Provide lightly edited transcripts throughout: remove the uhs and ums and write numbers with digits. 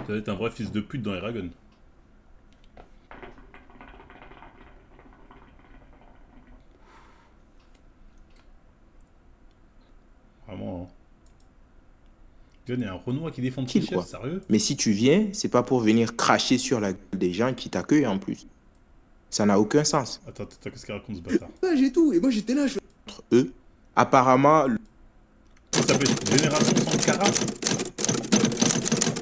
Ça va être un vrai fils de pute dans Eragon. Vraiment, hein. Il y a un Renoir qui défend ses chefs, sérieux? Mais si tu viens, c'est pas pour venir cracher sur la gueule des gens qui t'accueillent en plus. Ça n'a aucun sens. Attends, qu'est-ce qu'il raconte ce bâtard? J'ai tout, et moi j'étais là, Entre eux, apparemment... Ça s'appelle Génération Sankara.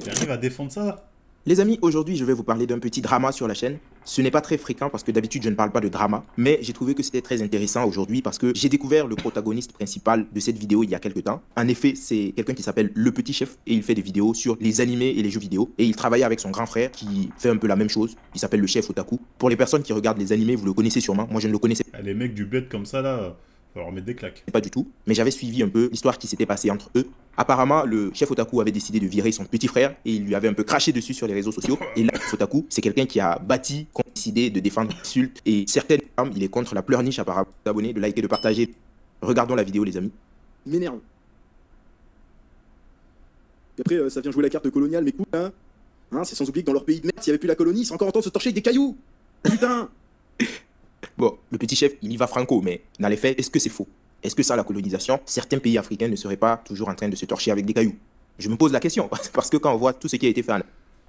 Il arrive à défendre ça? Les amis, aujourd'hui, je vais vous parler d'un petit drama sur la chaîne. Ce n'est pas très fréquent parce que d'habitude, je ne parle pas de drama. Mais j'ai trouvé que c'était très intéressant aujourd'hui parce que j'ai découvert le protagoniste principal de cette vidéo il y a quelques temps. En effet, c'est quelqu'un qui s'appelle Le Petit Chef et il fait des vidéos sur les animés et les jeux vidéo. Et il travaille avec son grand frère qui fait un peu la même chose. Il s'appelle le Chef Otaku. Pour les personnes qui regardent les animés, vous le connaissez sûrement. Moi, je ne le connaissais Ah, les mecs du bled comme ça, là, faut leur mettre des claques. pas du tout. Mais j'avais suivi un peu l'histoire qui s'était passée entre eux. Apparemment, le Chef Otaku avait décidé de virer son petit frère et il lui avait un peu craché dessus sur les réseaux sociaux. Et là, Chef Otaku, c'est quelqu'un qui a bâti, qui a décidé de défendre l'insulte. Et certaines femmes, il est contre la pleurniche apparemment. D'abonner, de liker, de partager. Regardons la vidéo, les amis. il m'énerve. Et après, ça vient jouer la carte coloniale, mais cool, hein. C'est sans oublier que dans leur pays de merde, s'il n'y avait plus la colonie, c'est encore en temps de se torcher avec des cailloux. Putain. Bon, le Petit Chef, il y va franco, mais dans les faits, est-ce que c'est faux? Est-ce que sans la colonisation, certains pays africains ne seraient pas toujours en train de se torcher avec des cailloux? Je me pose la question, parce que quand on voit tout ce qui a été fait en...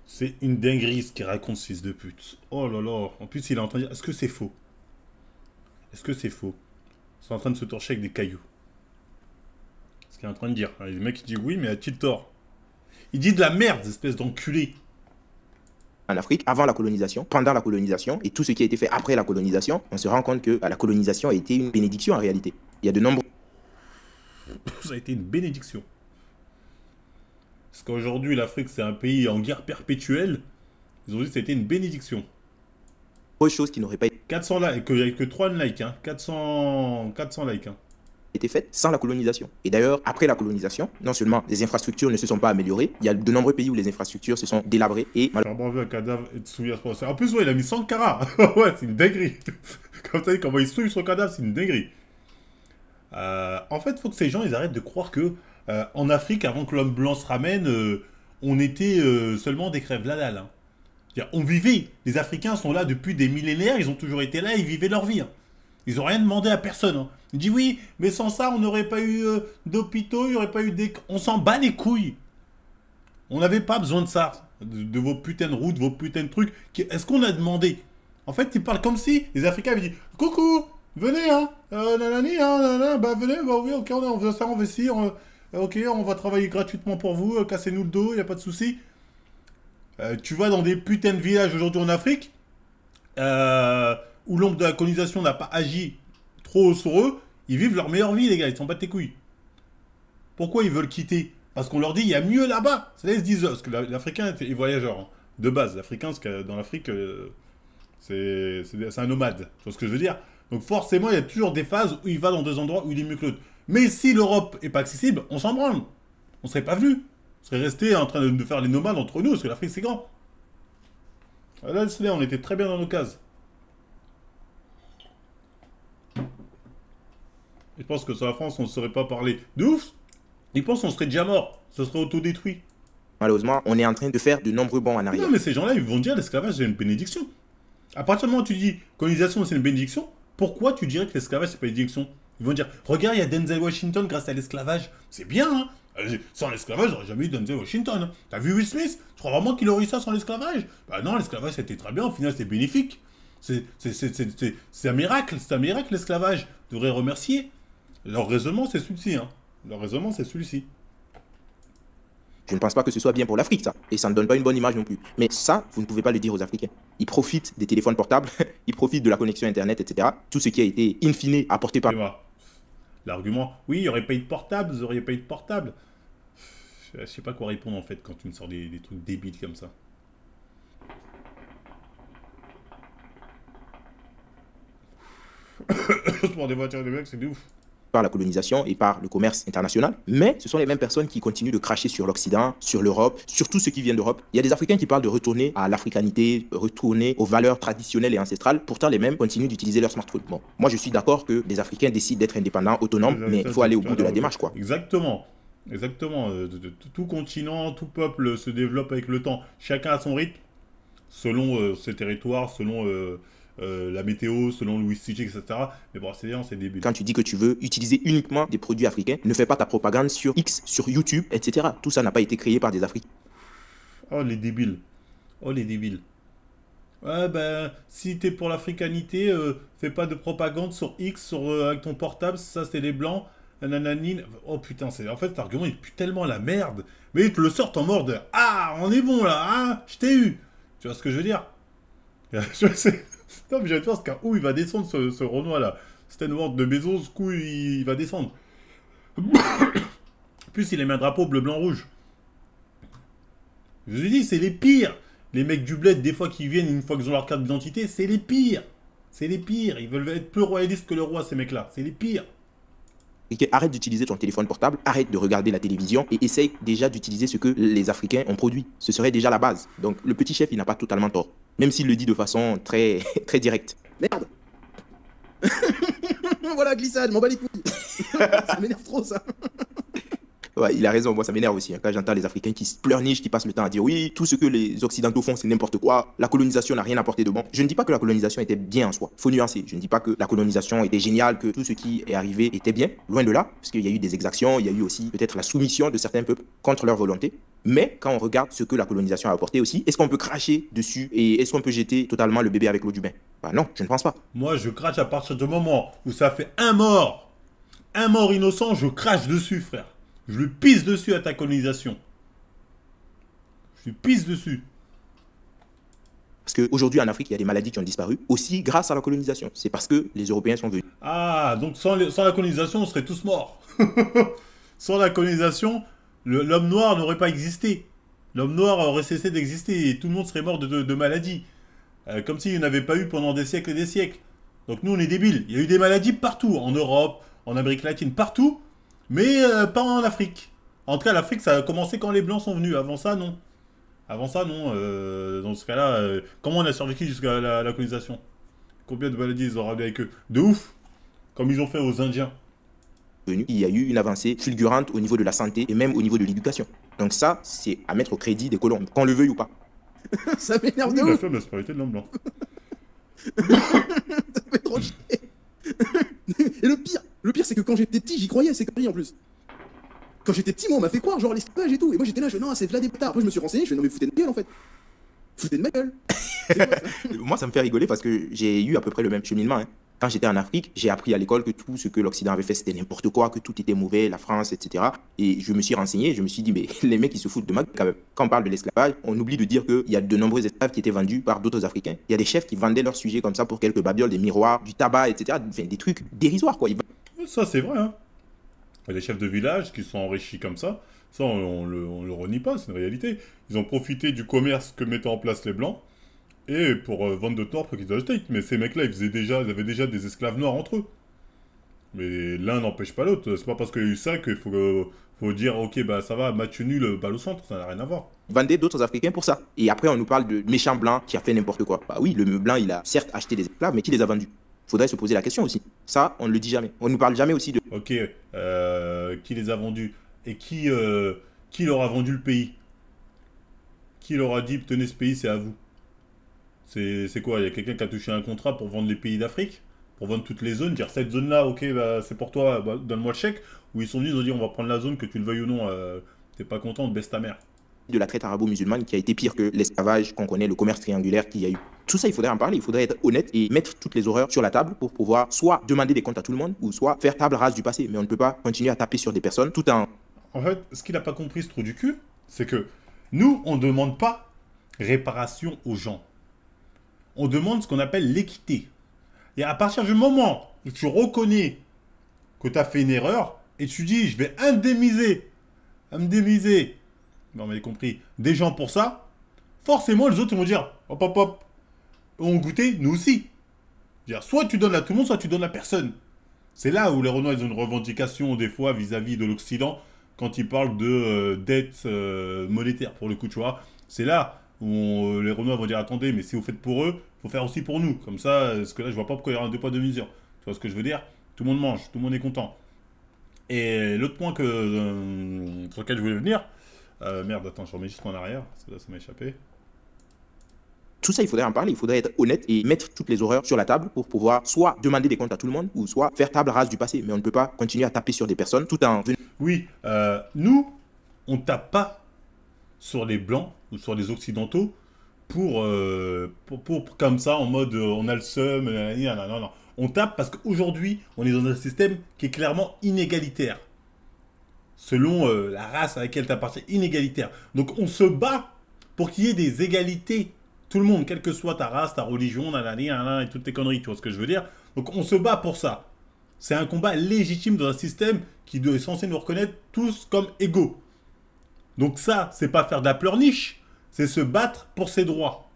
C'est une dinguerie ce qu'il raconte, ce fils de pute. Oh là là. En plus, il a entendu dire, est-ce que c'est faux? Est-ce que c'est faux? Ils sont en train de se torcher avec des cailloux. Ce qu'il est en train de dire. Le mec, il dit oui, mais a-t-il tort? Il dit de la merde, espèce d'enculé. en Afrique, avant la colonisation, pendant la colonisation, et tout ce qui a été fait après la colonisation, on se rend compte que la colonisation a été une bénédiction en réalité. Il y a de nombreux... Ça a été une bénédiction. Parce qu'aujourd'hui, l'Afrique, c'est un pays en guerre perpétuelle. Ils ont dit que c'était une bénédiction. choses qui n'auraient pas 400 likes, que j'avais que 3 likes, hein. 400 likes, hein. été faites sans la colonisation. Et d'ailleurs, après la colonisation, non seulement les infrastructures ne se sont pas améliorées, il y a de nombreux pays où les infrastructures se sont délabrées et... J'ai vu un cadavre et de souillure. En plus, ouais, il a mis 100 carats. Ouais, c'est une dinguerie. Comme t'as dit, comment il souille son cadavre, c'est une dinguerie. En fait, il faut que ces gens, ils arrêtent de croire que en Afrique, avant que l'homme blanc se ramène, on était seulement des crèves la dalle, hein. On vivait. Les Africains sont là depuis des millénaires, ils ont toujours été là, ils vivaient leur vie, hein. Ils n'ont rien demandé à personne, hein. Ils disent oui, mais sans ça, on n'aurait pas eu d'hôpitaux, il n'y aurait pas eu des... On s'en bat les couilles. On n'avait pas besoin de ça, de vos putains de routes, vos putains de trucs. Est-ce qu'on a demandé? En fait, ils parlent comme si les Africains avaient dit coucou, venez, hein, nanani, hein, nanana, bah venez, bah oui, ok, on veut ça, on veut ci, ok, on va travailler gratuitement pour vous, cassez-nous le dos, il n'y a pas de souci. Tu vas dans des putains de villages aujourd'hui en Afrique, où l'ombre de la colonisation n'a pas agi trop sur eux, ils vivent leur meilleure vie, les gars, ils s'en battent les couilles. Pourquoi ils veulent quitter? Parce qu'on leur dit, il y a mieux là-bas. C'est là, ils se disent, parce que l'Africain est voyageur, hein. De base, l'Africain, dans l'Afrique, c'est un nomade, tu vois ce que je veux dire? Donc forcément, il y a toujours des phases où il va dans des endroits où il est mieux que l'autre. Mais si l'Europe est pas accessible, on s'en branle. On serait pas venu. On serait resté en train de faire les nomades entre nous, parce que l'Afrique, c'est grand. Là, on était très bien dans nos cases. Ils pensent que sur la France, on ne saurait pas parler de ouf. Ils pensent qu'on serait déjà mort. Ce serait autodétruit. Malheureusement, on est en train de faire de nombreux bons en arrière. Non, mais ces gens-là, ils vont dire l'esclavage, c'est une bénédiction. À partir du moment où tu dis colonisation, c'est une bénédiction, pourquoi tu dirais que l'esclavage, c'est pas une bénédiction? Ils vont dire, regarde, il y a Denzel Washington grâce à l'esclavage. C'est bien, hein. Sans l'esclavage, j'aurais jamais eu Denzel Washington. T'as vu Will Smith? Tu crois vraiment qu'il aurait eu ça sans l'esclavage? Bah non, l'esclavage, c'était très bien. Au final, c'est bénéfique. C'est un miracle. C'est un miracle, l'esclavage. Tu devrais remercier. Leur raisonnement, c'est celui-ci, hein. Leur raisonnement, c'est celui-ci. Je ne pense pas que ce soit bien pour l'Afrique, ça. Et ça ne donne pas une bonne image non plus. Mais ça, vous ne pouvez pas le dire aux Africains. Ils profitent des téléphones portables, ils profitent de la connexion Internet, etc. Tout ce qui a été, in fine, apporté par... L'argument, oui, il n'y aurait pas eu de portable, vous n'auriez pas eu de portable. Je sais pas quoi répondre, en fait, quand tu me sors des trucs débiles comme ça. Je prends des voitures de mecs, c'est de ouf. Par la colonisation et par le commerce international. Mais ce sont les mêmes personnes qui continuent de cracher sur l'Occident, sur l'Europe, sur tout ce qui vient d'Europe. Il y a des Africains qui parlent de retourner à l'africanité, retourner aux valeurs traditionnelles et ancestrales. Pourtant, les mêmes continuent d'utiliser leur smartphone. Bon, moi, je suis d'accord que les Africains décident d'être indépendants, autonomes, mais il faut aller au bout de la démarche, quoi. Exactement. Exactement. Tout continent, tout peuple se développe avec le temps. Chacun a son rythme, selon ses territoires, selon la météo, selon Louis City, etc. Mais bon, c'est débile. Quand tu dis que tu veux utiliser uniquement des produits africains, ne fais pas ta propagande sur X, sur YouTube, etc. Tout ça n'a pas été créé par des Africains. Oh, les débiles. Oh, les débiles. Ouais, ben, si t'es pour l'africanité, fais pas de propagande sur X, avec ton portable, ça c'est les blancs. Nananine. Oh putain, en fait cet argument il pue tellement la merde. Mais ils te le sortent en mode ah, on est bon là, hein, je t'ai eu. Tu vois ce que je veux dire? Non, mais j'avais peur parce qu'un où il va descendre ce Renoir là. C'était Ward de Bezos, ce coup il va descendre. En plus, il a mis un drapeau bleu-blanc-rouge. Je vous ai dit, c'est les pires. Les mecs du bled, des fois qui viennent, une fois qu'ils ont leur carte d'identité, c'est les pires. C'est les pires. Ils veulent être plus royalistes que le roi, ces mecs-là. C'est les pires. Arrête d'utiliser ton téléphone portable, arrête de regarder la télévision et essaye déjà d'utiliser ce que les Africains ont produit. Ce serait déjà la base. Donc le petit chef, il n'a pas totalement tort. Même s'il le dit de façon très, très directe. Merde. Voilà, glissade, m'en bats les couilles. Ça m'énerve trop, ça. Ouais, il a raison, moi ça m'énerve aussi. Hein, quand j'entends les Africains qui se pleurnichent, qui passent le temps à dire oui, tout ce que les Occidentaux font c'est n'importe quoi, la colonisation n'a rien apporté de bon. Je ne dis pas que la colonisation était bien en soi, faut nuancer. Je ne dis pas que la colonisation était géniale, que tout ce qui est arrivé était bien, loin de là, parce qu'il y a eu des exactions, il y a eu aussi peut-être la soumission de certains peuples contre leur volonté. Mais quand on regarde ce que la colonisation a apporté aussi, est-ce qu'on peut cracher dessus et est-ce qu'on peut jeter totalement le bébé avec l'eau du bain? Bah non, je ne pense pas. Moi, je crache à partir du moment où ça fait un mort innocent, je crache dessus, frère. Je lui pisse dessus à ta colonisation. Je lui pisse dessus. Parce qu'aujourd'hui en Afrique, il y a des maladies qui ont disparu, aussi grâce à la colonisation. C'est parce que les Européens sont venus. Ah, donc sans la colonisation, on serait tous morts. Sans la colonisation, l'homme noir n'aurait pas existé. L'homme noir aurait cessé d'exister et tout le monde serait mort de maladies. Comme s'il n'y en avait pas eu pendant des siècles et des siècles. Donc nous, on est débiles. Il y a eu des maladies partout, en Europe, en Amérique latine, partout. Mais pas en Afrique. En tout cas, l'Afrique, ça a commencé quand les Blancs sont venus. Avant ça, non. Avant ça, non. Dans ce cas-là, comment on a survécu jusqu'à la colonisation? Combien de maladies ils ont ramené avec eux? De ouf. Comme ils ont fait aux Indiens. Il y a eu une avancée fulgurante au niveau de la santé et même au niveau de l'éducation. Donc ça, c'est à mettre au crédit des colons, qu'on le veuille ou pas. Ça m'énerve Oui, de la ouf. femme, la spiritualité de l'homme blanc. Ça fait trop chier. Et le pire c'est que quand j'étais petit, j'y croyais, c'est conneries en plus. Quand j'étais petit, moi, on m'a fait croire, genre l'esclavage et tout. Et moi, j'étais là, je non, c'est Vlad des bâtards. Après, je me suis renseigné, je fais non, mais foutez de ma gueule en fait. Foutez de ma gueule. C'est quoi, ça? Moi, ça me fait rigoler parce que j'ai eu à peu près le même cheminement. Hein. Quand j'étais en Afrique, j'ai appris à l'école que tout ce que l'Occident avait fait, c'était n'importe quoi, que tout était mauvais, la France, etc. Et je me suis renseigné, je me suis dit, mais les mecs, ils se foutent de ma gueule quand même. Quand on parle de l'esclavage, on oublie de dire qu'il y a de nombreux esclaves qui étaient vendus par d'autres Africains. Il y a des chefs qui vendaient leurs sujets comme ça pour quelques babioles, des miroirs, du tabac, etc. Enfin, des trucs dérisoires, quoi. Ça, c'est vrai, hein. Les chefs de village qui sont enrichis comme ça, on le renie pas, c'est une réalité. Ils ont profité du commerce que mettaient en place les Blancs, et pour vendre de tort pour qu'ils achètent. Mais ces mecs-là, ils avaient déjà des esclaves noirs entre eux. Mais l'un n'empêche pas l'autre. C'est pas parce qu'il y a eu ça qu'il faut dire, ok, bah ça va, match nul, balle au centre, ça n'a rien à voir. Vendaient d'autres Africains pour ça. Et après, on nous parle de méchant blanc qui a fait n'importe quoi. Bah oui, le blanc, il a certes acheté des esclaves, mais qui les a vendus? Faudrait se poser la question aussi. Ça, on ne le dit jamais. On ne nous parle jamais aussi de... Ok, qui les a vendus? Et qui leur a vendu le pays? Qui leur a dit, tenez ce pays, c'est à vous? C'est quoi? Il y a quelqu'un qui a touché un contrat pour vendre les pays d'Afrique? Pour vendre toutes les zones? Dire cette zone-là, ok, bah, c'est pour toi, bah, donne-moi le chèque. Ou ils sont venus, ils ont dit, on va prendre la zone, que tu le veuilles ou non, t'es pas content, on te baisse ta mère. de la traite arabo-musulmane qui a été pire que l'esclavage qu'on connaît, le commerce triangulaire qu'il y a eu. Tout ça, il faudrait en parler, il faudrait être honnête et mettre toutes les horreurs sur la table pour pouvoir soit demander des comptes à tout le monde, ou soit faire table rase du passé. Mais on ne peut pas continuer à taper sur des personnes tout en... En fait, ce qu'il n'a pas compris, ce trou du cul, c'est que nous, on ne demande pas réparation aux gens. On demande ce qu'on appelle l'équité. Et à partir du moment où tu reconnais que tu as fait une erreur, et tu dis, je vais indemniser, non mais compris, des gens pour ça, forcément les autres ils vont dire, hop hop hop, on goûté, nous aussi. Dire, soit tu donnes à tout le monde, soit tu donnes à personne. C'est là où les Renois ils ont une revendication des fois vis-à-vis de l'Occident quand ils parlent de dette monétaire pour le coup, tu vois. C'est là où les Renois vont dire, attendez, mais si vous faites pour eux, il faut faire aussi pour nous. Comme ça, parce que là je vois pas pourquoi il y aura un deux poids deux mesures. Tu vois ce que je veux dire? Tout le monde mange, tout le monde est content. Et l'autre point sur lequel je voulais venir, merde, attends, je remets juste en arrière, ça m'a échappé. Tout ça, il faudrait en parler, il faudrait être honnête et mettre toutes les horreurs sur la table pour pouvoir soit demander des comptes à tout le monde ou soit faire table rase du passé. Mais on ne peut pas continuer à taper sur des personnes tout en... Oui, nous, on tape pas sur les blancs ou sur les occidentaux pour comme ça, en mode on a le seum, non, non. On tape parce qu'aujourd'hui, on est dans un système qui est clairement inégalitaire. Selon la race à laquelle tu appartiens, inégalitaire. Donc on se bat pour qu'il y ait des égalités. Tout le monde, quelle que soit ta race, ta religion, et toutes tes conneries, tu vois ce que je veux dire. Donc on se bat pour ça. C'est un combat légitime dans un système qui est censé nous reconnaître tous comme égaux. Donc ça, c'est pas faire de la pleurniche, c'est se battre pour ses droits.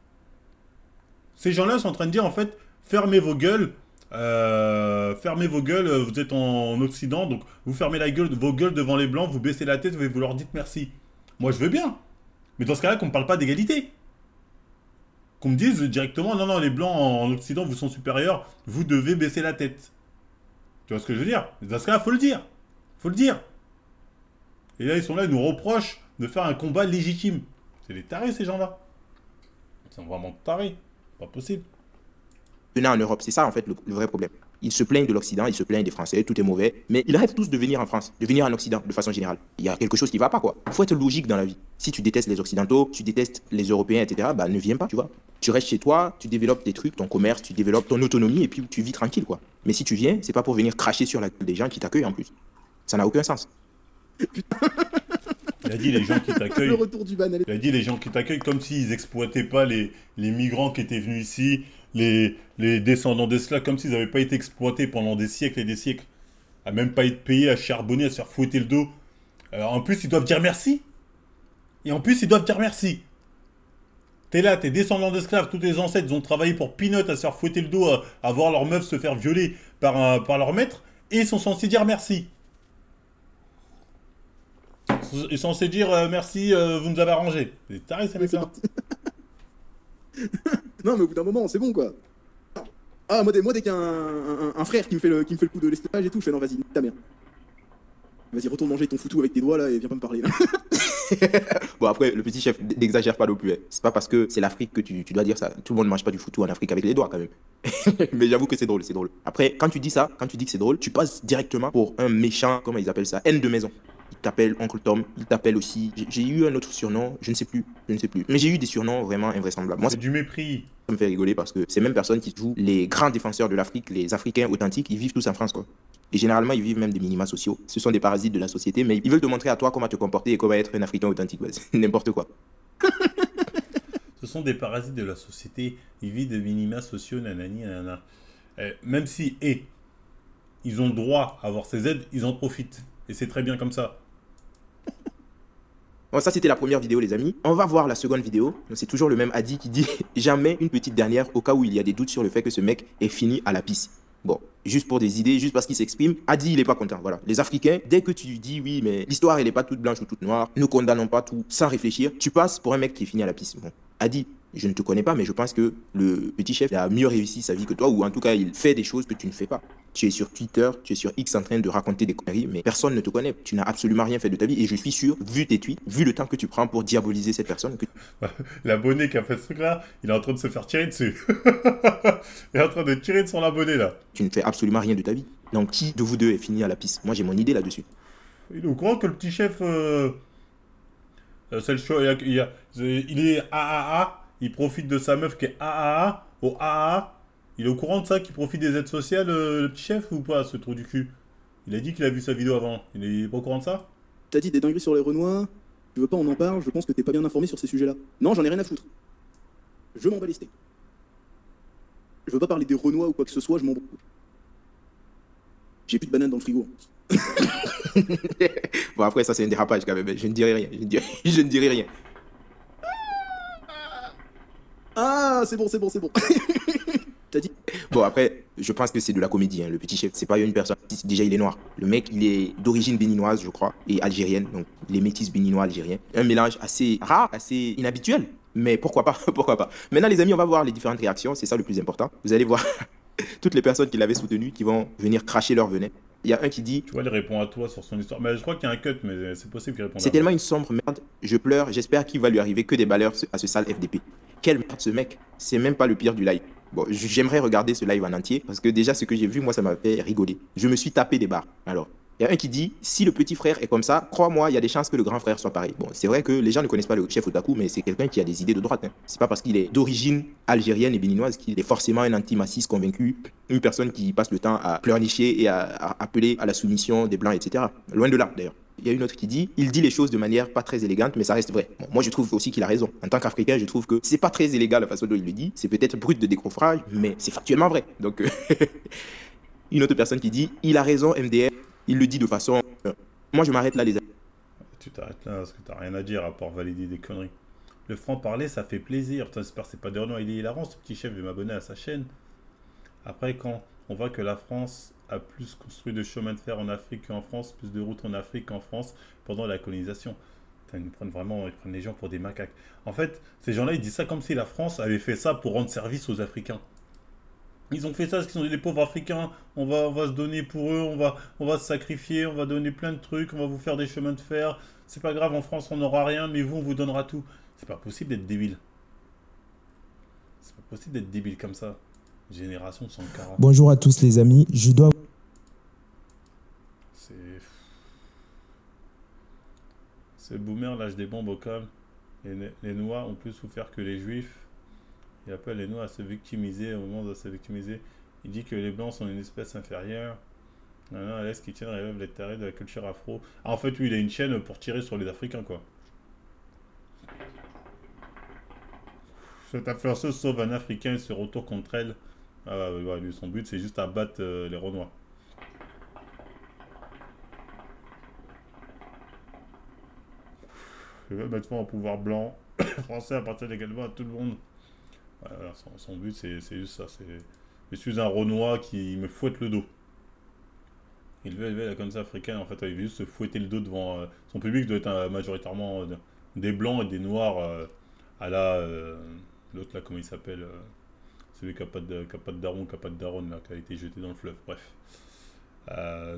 Ces gens-là sont en train de dire, en fait, fermez vos gueules, vous êtes en Occident, donc vous fermez vos gueules devant les Blancs, vous baissez la tête et vous leur dites merci. Moi, je veux bien. Mais dans ce cas-là, qu'on ne parle pas d'égalité. Qu'on me dise directement, non, non, les Blancs en Occident vous sont supérieurs, vous devez baisser la tête. Tu vois ce que je veux dire? Dans ce cas-là, faut le dire. Faut le dire. Et là, ils sont là, ils nous reprochent de faire un combat légitime. C'est des tarés, ces gens-là. C'est vraiment tarés. Pas possible. Venant en Europe, c'est ça en fait le vrai problème. Ils se plaignent de l'Occident, ils se plaignent des Français, tout est mauvais, mais ils rêvent tous de venir en France, de venir en Occident de façon générale. Il y a quelque chose qui va pas quoi. Il faut être logique dans la vie. Si tu détestes les Occidentaux, tu détestes les Européens, etc., bah ne viens pas, tu vois. Tu restes chez toi, tu développes tes trucs, ton commerce, tu développes ton autonomie et puis tu vis tranquille quoi. Mais si tu viens, c'est pas pour venir cracher sur la gueule des gens qui t'accueillent en plus. Ça n'a aucun sens. Il a dit les gens qui Le t'accueillent. retour du banal. Il a dit les gens qui t'accueillent comme s'ils exploitaient pas les migrants qui étaient venus ici, les descendants d'esclaves, comme s'ils n'avaient pas été exploités pendant des siècles et des siècles. À même pas être payés, à charbonner, à se faire fouetter le dos. En plus, ils doivent dire merci. Et en plus, ils doivent dire merci. T'es là, t'es descendant d'esclaves, tous tes ancêtres, ils ont travaillé pour peanut, à se faire fouetter le dos, à voir leur meuf se faire violer par leur maître, et ils sont censés dire merci. Ils sont censés dire merci, vous nous avez arrangé. C'est taré ces mecs-là. Non, mais au bout d'un moment, c'est bon quoi. Ah, moi, dès qu'il y a un frère qui me fait le coup de l'esclavage et tout, je fais non, vas-y, ta mère. Vas-y, retourne manger ton foutou avec tes doigts là et viens pas me parler. Là. Bon après, le petit chef, n'exagère pas non plus. Hein. C'est pas parce que c'est l'Afrique que tu dois dire ça. Tout le monde ne mange pas du foutou en Afrique avec les doigts quand même. Mais j'avoue que c'est drôle, c'est drôle. Après, quand tu dis ça, quand tu dis que c'est drôle, tu passes directement pour un méchant, comment ils appellent ça, haine de maison. Il t'appelle Oncle Tom, il t'appelle aussi. J'ai eu un autre surnom, je ne sais plus. Mais j'ai eu des surnoms vraiment invraisemblables. Moi, C'est du mépris. ça me fait rigoler parce que ces mêmes personnes qui jouent les grands défenseurs de l'Afrique, les Africains authentiques, ils vivent tous en France quoi. Et généralement, ils vivent même des minima sociaux. Ce sont des parasites de la société, mais ils veulent te montrer à toi comment te comporter et comment être un Africain authentique. Ouais, c'est n'importe quoi. Ce sont des parasites de la société. Ils vivent des minima sociaux, nanani, nanana. Même si, ils ont droit à avoir ces aides, ils en profitent. Et c'est très bien comme ça. Bon, ça, c'était la première vidéo, les amis. On va voir la seconde vidéo. C'est toujours le même Adi qui dit « Jamais une petite dernière au cas où il y a des doutes sur le fait que ce mec est fini à la pisse. » Bon, juste pour des idées, juste parce qu'il s'exprime, Adi, il est pas content. Voilà. Les Africains, dès que tu dis oui, mais l'histoire, elle est pas toute blanche ou toute noire, ne condamnons pas tout sans réfléchir, tu passes pour un mec qui est fini à la pisse. Bon, Adi, je ne te connais pas, mais je pense que le petit chef a mieux réussi sa vie que toi, ou en tout cas, il fait des choses que tu ne fais pas. Tu es sur Twitter, tu es sur X en train de raconter des conneries, mais personne ne te connaît. Tu n'as absolument rien fait de ta vie, et je suis sûr, vu tes tweets, vu le temps que tu prends pour diaboliser cette personne, que L'abonné qui a fait ce truc-là, il est en train de se faire tirer dessus. Il est en train de tirer de son abonné, là. tu ne fais absolument rien de ta vie. Donc, qui de vous deux est fini à la pisse? Moi, j'ai mon idée là-dessus. Il est au courant que le petit chef... c'est le choix. Il est AAA. Il profite de sa meuf qui est AAA. Au AAA. Il est au courant de ça, qu'il profite des aides sociales, le petit chef, ou pas, ce trou du cul? Il a dit qu'il a vu sa vidéo avant. Il est pas au courant de ça? T'as dit des dingueries sur les Renois, tu veux pas on en parle, je pense que t'es pas bien informé sur ces sujets-là. Non, j'en ai rien à foutre. Je m'en bats les steaks. Je veux pas parler des Renois ou quoi que ce soit, je m'en branle. J'ai plus de bananes dans le frigo. Bon, après, ça, c'est un dérapage quand même. Je ne dirai rien. Je ne dirai rien. Ah, c'est bon. T'as dit Bon, après, je pense que c'est de la comédie, hein. Le petit chef, c'est pas une personne. Déjà, il est noir. Le mec, il est d'origine béninoise, je crois, et algérienne. Donc, les métis béninois algériens. Un mélange assez rare, assez inhabituel. Mais pourquoi pas? Pourquoi pas? Maintenant, les amis, on va voir les différentes réactions. C'est ça le plus important. Vous allez voir toutes les personnes qui l'avaient soutenu qui vont venir cracher leur venin. Il y a un qui dit Tu vois, il répond à toi sur son histoire. Mais je crois qu'il y a un cut, mais c'est possible qu'il réponde c'est à tellement moi. une sombre merde, je pleure, j'espère qu'il va lui arriver que des baleurs à ce sale FDP. Quelle merde ce mec, c'est même pas le pire du live. Bon, j'aimerais regarder ce live en entier, parce que déjà ce que j'ai vu, moi ça m'a fait rigoler. Je me suis tapé des barres. Alors, il y a un qui dit, si le petit frère est comme ça, crois-moi, il y a des chances que le grand frère soit pareil. Bon, c'est vrai que les gens ne connaissent pas le chef Otaku, mais c'est quelqu'un qui a des idées de droite. Hein. C'est pas parce qu'il est d'origine algérienne et béninoise qu'il est forcément un anti-massiste convaincu, une personne qui passe le temps à pleurnicher et à appeler à la soumission des blancs, etc. Loin de là, d'ailleurs. Il y a une autre qui dit, il dit les choses de manière pas très élégante, mais ça reste vrai. Bon, moi, je trouve aussi qu'il a raison. En tant qu'Africain, je trouve que c'est pas très élégant la façon dont il le dit. C'est peut-être brut de décoffrage, mais c'est factuellement vrai. Donc, une autre personne qui dit, il a raison, MDR. Il le dit de façon... Moi, je m'arrête là, les amis. Tu t'arrêtes là parce que t'as rien à dire à part valider des conneries. Le franc-parler, ça fait plaisir. Putain, j'espère que c'est pas des renois. Il est hilarant, ce petit chef. Je vais m'abonner à sa chaîne. Après, quand on voit que la France a plus construit de chemins de fer en Afrique qu'en France, plus de routes en Afrique qu'en France pendant la colonisation. Putain, ils prennent les gens pour des macaques. En fait, ces gens-là, ils disent ça comme si la France avait fait ça pour rendre service aux Africains. Ils ont fait ça parce qu'ils sont des pauvres Africains. On va se donner pour eux, on va se sacrifier, on va donner plein de trucs, on va vous faire des chemins de fer. C'est pas grave, en France, on n'aura rien, mais vous, on vous donnera tout. C'est pas possible d'être débile. C'est pas possible d'être débile comme ça. Génération Sankara. Bonjour à tous les amis, je dois... Ces boomers lâchent des bombes au calme. Les Noirs ont plus souffert que les Juifs. Il appelle les Noirs à se victimiser au moment de se victimiser. Il dit que les Blancs sont une espèce inférieure. Alex qui tient relève les tarés de la culture afro. Ah, en fait, lui, il a une chaîne pour tirer sur les Africains, quoi. Cette influenceuse sauve un Africain et se retourne contre elle. Ah, ouais, lui, son but, c'est juste à battre les Renois. Je vais mettre fin au pouvoir blanc français à partir également à tout le monde. Voilà, son but, c'est juste ça. Je suis un Renois qui me fouette le dos. Il veut élever la communauté africaine. En fait, il veut juste se fouetter le dos devant... son public doit être majoritairement des Blancs et des Noirs à la... l'autre, là, comment il s'appelle celui qui n'a pas de daron, qui n'a pas de daronne, là, qui a été jeté dans le fleuve. Bref.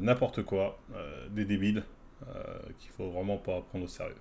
N'importe quoi. Des débiles qu'il faut vraiment pas prendre au sérieux.